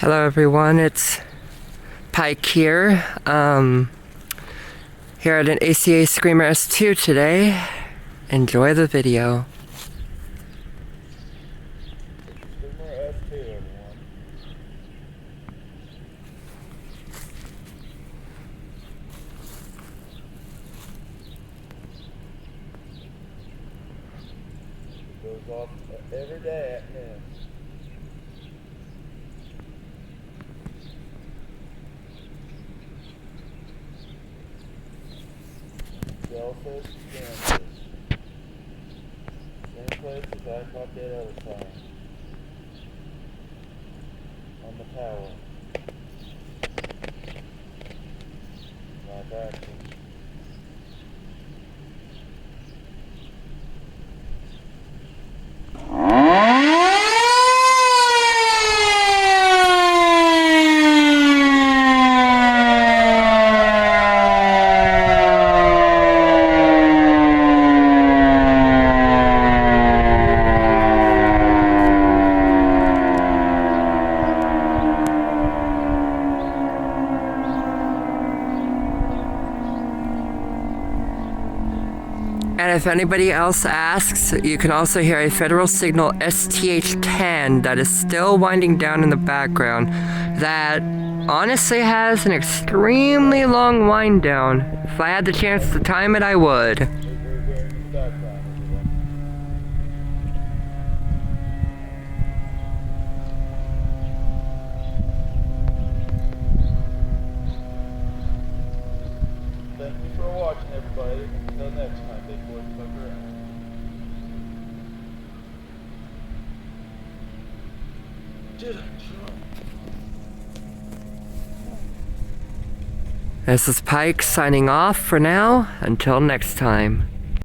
Hello everyone, it's Pike here. Here at an ACA Screamer S2 today. Enjoy the video. Screamer S2, everyone. It goes off every day at noon. Delphos, Siren. Same place as I caught that other sign. On the tower. Live action. And if anybody else asks, you can also hear a federal signal STH-10 that is still winding down in the background that honestly has an extremely long wind down. If I had the chance to time it, I would. We're hearing in the background, everyone. Thank you for watching, everybody. Until next time, big boy, fuck around. Did I jump? This is Pike signing off for now. Until next time.